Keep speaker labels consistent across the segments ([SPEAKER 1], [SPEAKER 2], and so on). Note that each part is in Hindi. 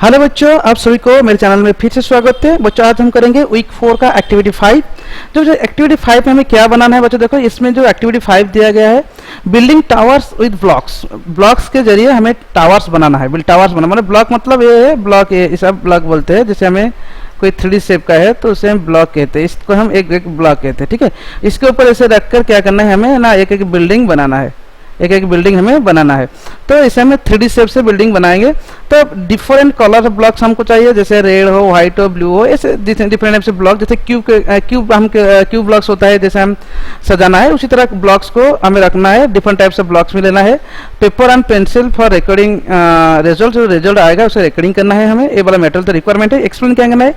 [SPEAKER 1] हेलो बच्चों, आप सभी को मेरे चैनल में फिर से स्वागत है। बच्चों आज हम करेंगे वीक 4 का एक्टिविटी 5। जो एक्टिविटी 5 में हमें क्या बनाना है बच्चों, देखो इसमें जो एक्टिविटी 5 दिया गया है, building towers with blocks. Blocks के जरिए हमें टावर्स बनाना है। टावर्स बनाना मतलब ब्लॉक मतलब ये है ब्लॉक, ये इसे ब्लॉक बोलते हैं। जैसे हमें कोई 3D शेप का है तो उसे हम ब्लॉक कहते हैं, इसको हम एक एक ब्लॉक कहते हैं। ठीक है, इसके ऊपर ऐसे रखकर क्या करना है हमें ना, एक एक बिल्डिंग बनाना है, एक एक बिल्डिंग हमें बनाना है। तो इसे हमें 3D शेप से बिल्डिंग बनाएंगे। तो डिफरेंट कलर ब्लॉक्स हमको चाहिए, जैसे रेड हो, व्हाइट हो, ब्लू हो, ऐसे डिफरेंट टाइप से ब्लॉक। जैसे क्यूब ब्लॉक्स होता है, जैसे हम सजाना है उसी तरह ब्लॉक्स को हमें रखना है। डिफरेंट टाइप से ब्लॉक्स में लेना है। Paper and pencil for recording result, जो रिजल्ट आएगा उसे रिकॉर्डिंग करना है हमें। ये वाला मेटल तो रिक्वायरमेंट है। एक्सप्लेन क्या करना है,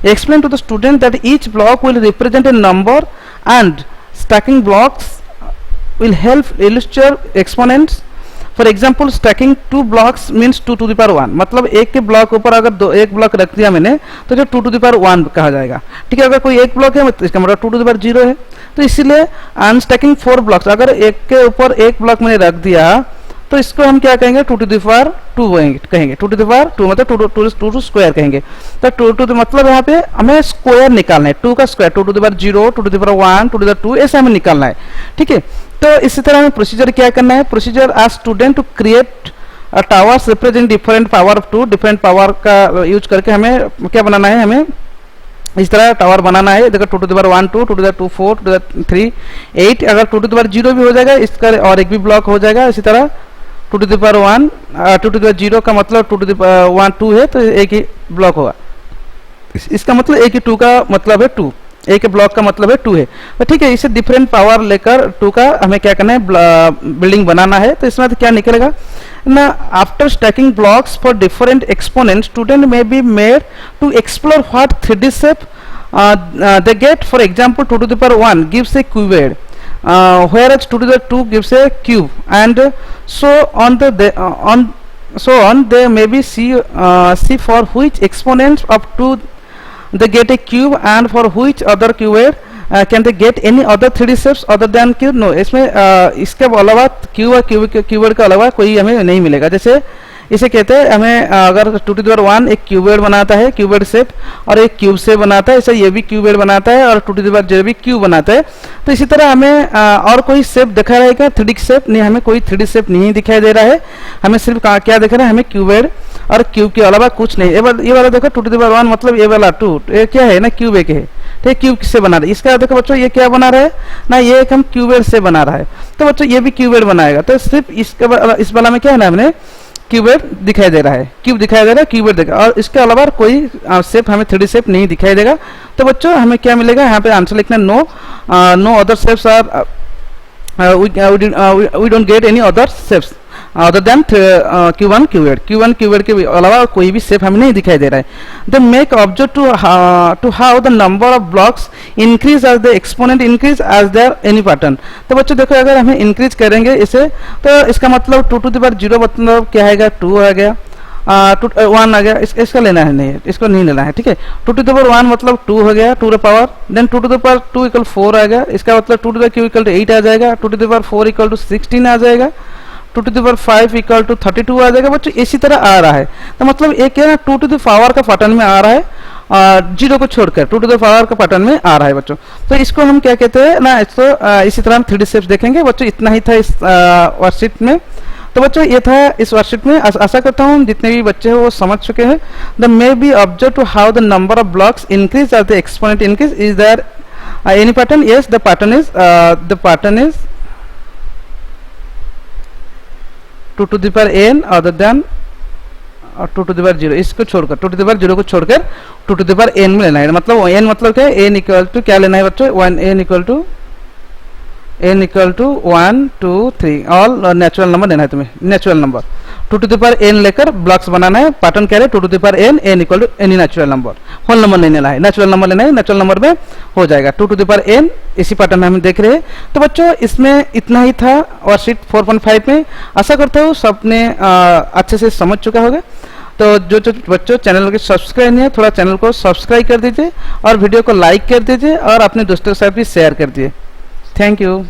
[SPEAKER 1] explain to the student that each block will represent a number and stacking blocks will help illustrate exponents. For example, stacking 2 blocks means 2 to the power 1। मतलब एक के ब्लॉक ऊपर अगर एक ब्लॉक रख दिया मैंने तो जो 2 to the power 1 कहा जाएगा। ठीक है, अगर कोई एक ब्लॉक है तो इसका मतलब 2 to the power 0 है। तो इसीलिए अनस्टैकिंग 4 ब्लॉक्स, अगर एक के ऊपर एक ब्लॉक मैंने रख दिया तो इसको हम क्या कहेंगे, 2 to the power 2 कहेंगे। 2 to the power 2 मतलब 2 to स्क्वायर कहेंगे। तो 2 to the मतलब यहाँ पे हमें स्क्वायर निकालना है, 2 का square, 2 to the power 0, 2 to the power 1, 2 to the power 2, ऐसे हमें निकालना है। ठीक है, तो इसी तरह हमें प्रोसीजर क्या करना है, procedure ask student to create towers represent different power of 2, different power का यूज करके हमें क्या बनाना है, हमें इस तरह टावर बनाना है। देखो 2 to the power 1 2, 2 to the 2 4, 2 to the 3 8, अगर 2 to the power 0 भी हो जाएगा इसका और एक भी ब्लॉक हो जाएगा। इसी तरह 2 to the power 1 2 to the power 0 का मतलब 2 to the power 1 2 है तो एक ही ब्लॉक होगा। इसका मतलब एक ही 2 का मतलब है 2, एक ब्लॉक का मतलब है 2 है। तो ठीक है, इसे डिफरेंट पावर लेकर 2 का हमें क्या करना है, बिल्डिंग बनाना है। तो इसमें तो क्या निकलेगा ना, after stacking blocks for different exponent student may be made to explore what 3D shape they get. For example 2 to the power 1 gives a cuboid, whereas 2 to the 2 gives a cube, and so on they may be see for which exponents of 2 they get a cube and for which other cuboid can they get any other 3D shapes other than cube। no, इसमें इसके अलावा क्यूब और क्यूबॉइड के अलावा कोई हमें नहीं मिलेगा। जैसे इसे कहते हैं हमें अगर 2 to the power 1 एक क्यूबॉइड बनाता है, क्यूबॉइड शेप, और एक क्यूब शेप बनाता है, ऐसे ये भी क्यूबॉइड बनाता है, और 2 to the power 0 भी क्यूब बनाता है। तो इसी तरह हमें और कोई शेप दिखा रहेगा 3D शेप नहीं, हमें कोई 3D शेप नहीं दिखाई दे रहा है। हमें सिर्फ क्या दिख रहा है, हमें क्यूबॉइड और क्यूब के अलावा कुछ नहीं। ये वाला देखो 2 to the power 1 मतलब ये वाला 2, ये क्या है ना, क्यूब एक है। ठीक, क्यूब किससे बना रहा है, इसका देखो बच्चों ये क्या बना रहा है ना, ये एक हम क्यूबॉइड से बना रहा है। तो बच्चों ये भी क्यूबॉइड बनाएगा। तो सिर्फ इस वाला में क्या है ना, हमने क्यूबॉइड दिखाई दे रहा है, क्यूब दिखाई दे रहा है, क्यूबॉइड दिखा, और इसके अलावा कोई शेप हमें 3D शेप नहीं दिखाई देगा। तो बच्चों हमें क्या मिलेगा, यहाँ पे आंसर लिखना no other shapes are we don't get any other shapes other than Q1 cuboid के अलावा कोई भी शेप हमें नहीं दिखाई दे रहा है। The make observe to how the number of blocks increase as the exponent increase as there any pattern. तो बच्चों देखो अगर हमें इंक्रीज करेंगे इसे तो इसका मतलब 2 to the power 0 मतलब क्या आएगा, 2 आ गया, 1 आ गया, इसका लेना है नहीं, इसको नहीं लेना है। ठीक है, 2 to the power 1 मतलब 2 हो गया, 2 power, then 2 to the power 2 equal 4 आ गया, इसका मतलब 2 to the cube equal to 8 आ जाएगा, 2 to the power 4 equal to 16 आ जाएगा, 2 to the power 5 equal to 32 आ जाएगा। बच्चों इसी तरह आ रहा है। तो मतलब एक क्या है ना, 2 to the power का पैटर्न में आ रहा है, 0 को छोड़कर 2 to the power का पैटर्न में आ रहा है बच्चों। तो इसको हम क्या कहते हैं ना, इसको इसी तरह हम 3D शेप्स देखेंगे। बच्चों इतना ही था इस वर्कशीट में। तो बच्चों ये था इस वर्कशीट में। आशा करता हूँ जितने भी बच्चे हैं वो समझ चुके हैं। The may be observe to how the number of blocks increase as the exponent increase. Is there any pattern? Yes, the pattern is 2 to the power n other than 2 to the power 0, इसको छोड़कर 2 to the power 0 को छोड़कर 2 to the power n में लेना है। मतलब n मतलब क्या है, n इक्वल टू क्या लेना है बच्चों, n equal to 1 2 3 all natural number लेना है तुम्हें, natural number 2 to the power n लेकर ब्लॉक्स बनाना है। पैटर्न क्या है, 2 to the power n equal to any natural number, whole number नहीं लेना है, नेचुरल नंबर लेना है। नेचुरल नंबर में हो जाएगा 2 to the power n, इसी पैटर्न में हम देख रहे हैं। तो बच्चों इसमें इतना ही था वर्कशीट 4.5 में। आशा करता हूँ सबने अच्छे से समझ चुका होगा। तो जो बच्चों चैनल के सब्सक्राइब नहीं है, थोड़ा चैनल को सब्सक्राइब कर दीजिए और वीडियो को लाइक कर दीजिए और अपने दोस्तों के साथ भी शेयर कर दीजिए। Thank you.